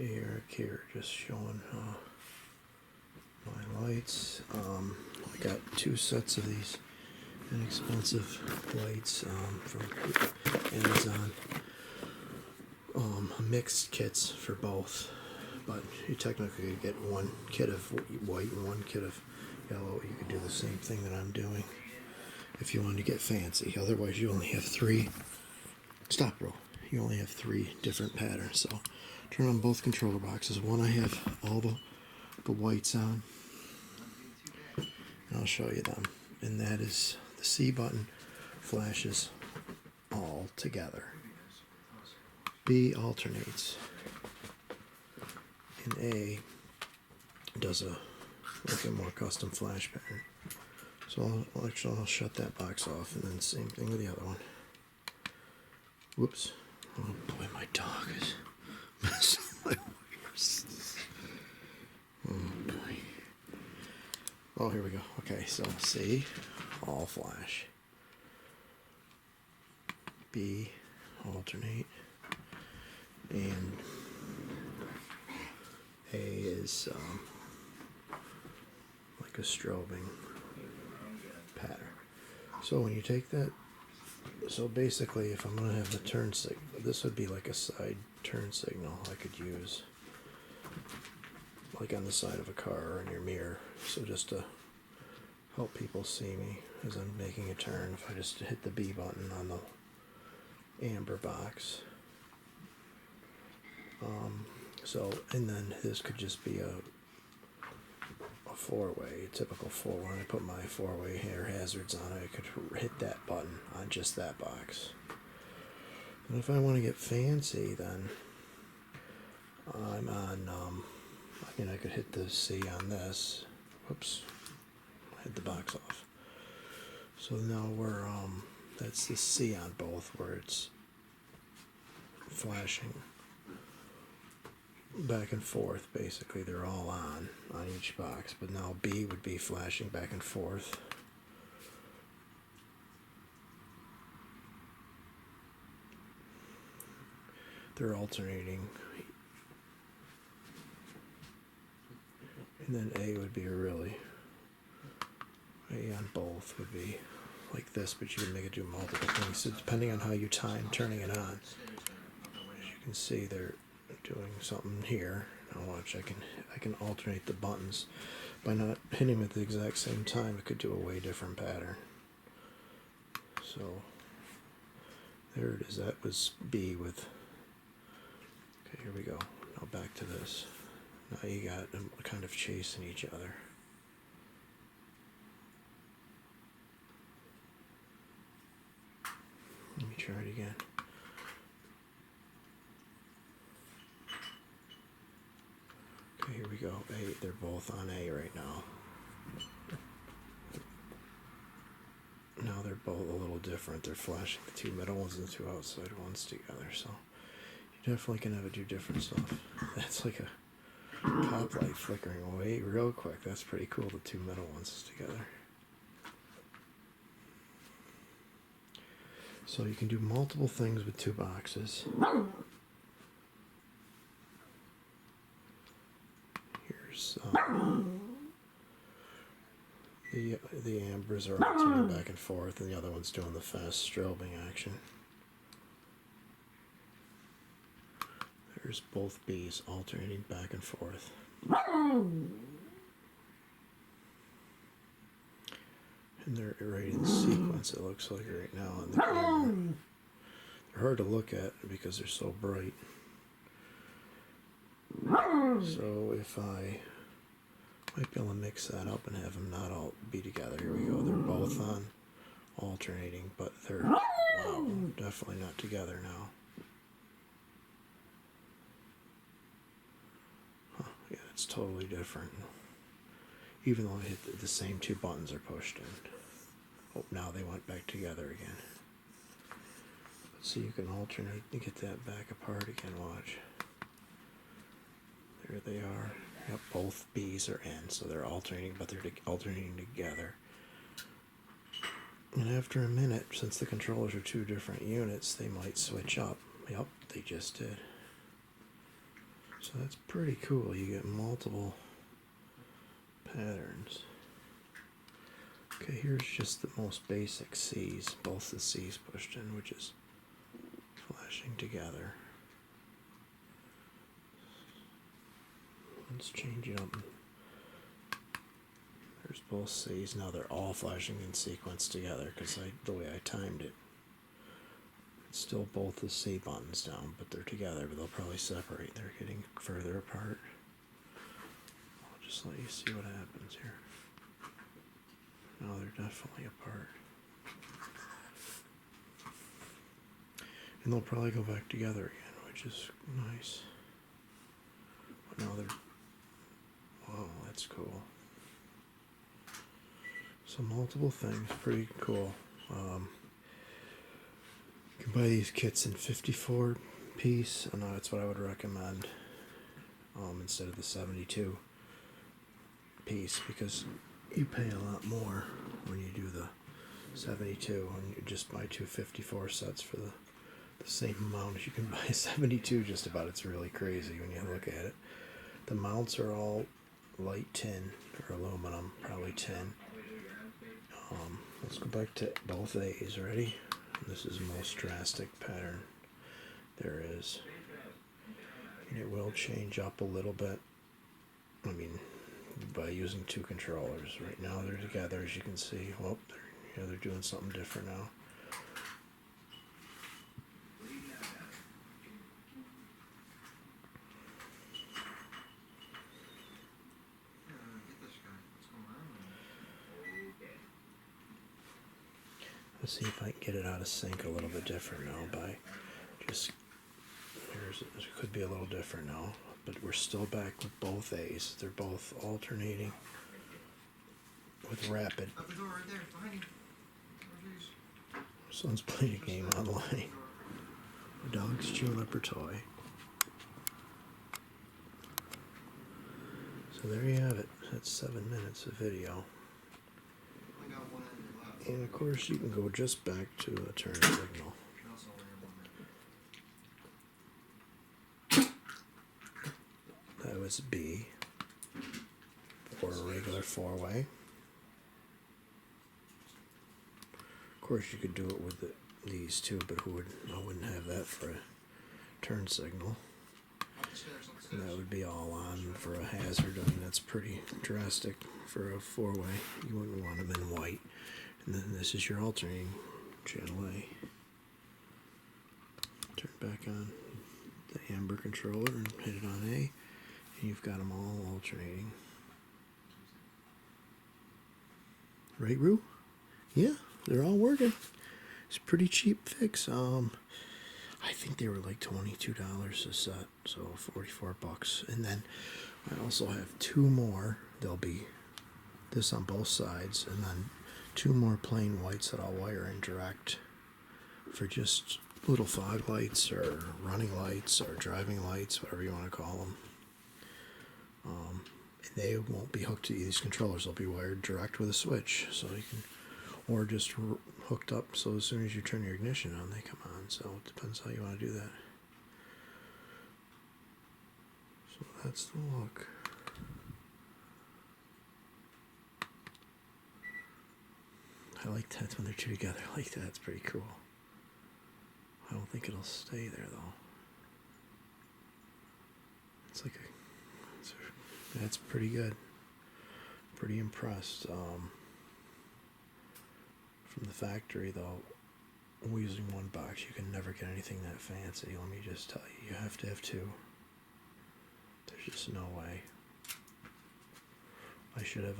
here, just showing my lights. I got 2 sets of these inexpensive lights from Amazon. Mixed kits for both, but you technically get 1 kit of white and 1 kit of yellow. You could do the same thing that I'm doing if you want to get fancy. Otherwise, you only have 3. Stop, bro. You only have 3 different patterns. So turn on both controller boxes. One I have all the whites on. I'll show you them. And that is the C button flashes all together. B alternates. And A does like a more custom flash pattern. So I'll shut that box off, and then same thing with the other one. Whoops. Oh boy, my dog is messing my wires. Oh boy. Oh, here we go. Okay, so C, all flash. B, alternate. And A is like a strobing pattern. So when you take that, so basically if I'm going to have the turn signal, this would be like a side turn signal I could use, like on the side of a car or in your mirror. So just to help people see me as I'm making a turn, if I just hit the B button on the amber box. And then this could just be a 4-way, typical 4. When I put my 4-way hair hazards on it, I could hit that button on just that box. And if I want to get fancy, then I'm on, I could hit the C on this. Whoops, I hit the box off. So now we're, that's the C on both, where it's flashing back and forth. Basically they're all on each box, but now B would be flashing back and forth. They're alternating, and then A would be A on both would be like this, but you can make it do multiple things. So depending on how you time turning it on, as you can see, they're doing something here. Now watch, I can alternate the buttons by not hitting them at the exact same time. It could do a way different pattern. So there it is. That was B with. Okay, here we go. Now back to this. Now you got them kind of chasing each other. Let me try it again. Okay, here we go. A, they're both on A right now. Now they're both a little different. They're flashing the 2 middle ones and the 2 outside ones together. So you definitely can have it do different stuff. That's like a top light flickering away real quick. That's pretty cool, the 2 middle ones together. So you can do multiple things with 2 boxes. Here's the ambers are alternating back and forth, and the other one's doing the fast strobing action. There's both B's alternating back and forth. And they're right in sequence, it looks like right now on the camera. They're hard to look at because they're so bright. So if I might be able to mix that up and have them not all be together. Here we go. They're both on alternating, but they're wow, definitely not together now. Huh, yeah, it's totally different. Even though I hit the same 2 buttons are pushed in. Oh, now they went back together again. So you can alternate and get that back apart again. Watch. There they are. Yep, both B's are in, so they're alternating, but they're alternating together. And after a minute, since the controllers are 2 different units, they might switch up. Yep, they just did. So that's pretty cool. You get multiple patterns. Okay, here's just the most basic C's, both the C's pushed in, which is flashing together. Let's change it up. There's both C's. Now they're all flashing in sequence together because the way I timed it. It's still both the C buttons down, but they're together, but they'll probably separate. They're getting further apart. I'll just let you see what happens here. No, they're definitely apart. And they'll probably go back together again, which is nice. But now they're... Wow, that's cool. So multiple things, pretty cool. You can buy these kits in 54 piece, and that's what I would recommend instead of the 72 piece, because you pay a lot more when you do the 72, and you just buy two 54 sets for the same amount as you can buy 72 just about. It's really crazy when you look at it. The mounts are all light tin or aluminum, probably tin. Let's go back to both A's. Ready? This is the most drastic pattern there is. And it will change up a little bit. I mean, by using two controllers. Right now they're together, as you can see. Well, they're doing something different now. Let's see if I can get it out of sync a little bit different now by just, it could be a little different now, but we're still back with both A's. They're both alternating with rapid. Out the door right there, behind you. Someone's playing a game online. The dog's chewing up her toy. So there you have it. That's 7 minutes of video. And of course you can go just back to the turn signal. That was B for a regular four-way. Of course you could do it with these two, but I wouldn't have that for a turn signal. And that would be all on for a hazard. I mean, that's pretty drastic for a four-way. You wouldn't want them in white. And then this is your alternating channel A. Turn back on the amber controller and hit it on A, and you've got them all alternating. Right, Roo? Yeah, they're all working. It's a pretty cheap fix. I think they were like $22 a set, so 44 bucks. And then I also have two more. There'll be this on both sides, and then two more plain whites that I'll wire in direct for just little fog lights or running lights or driving lights, whatever you want to call them. And they won't be hooked to these controllers. They'll be wired direct with a switch, so you can, or just hooked up so as soon as you turn your ignition on, they come on. So it depends how you want to do that. So that's the look. I like that when they're two together. I like that. It's pretty cool. I don't think it'll stay there though. It's like that's pretty good. Pretty impressed. From the factory though, using one box, you can never get anything that fancy. Let me just tell you, you have to have two. There's just no way. I should have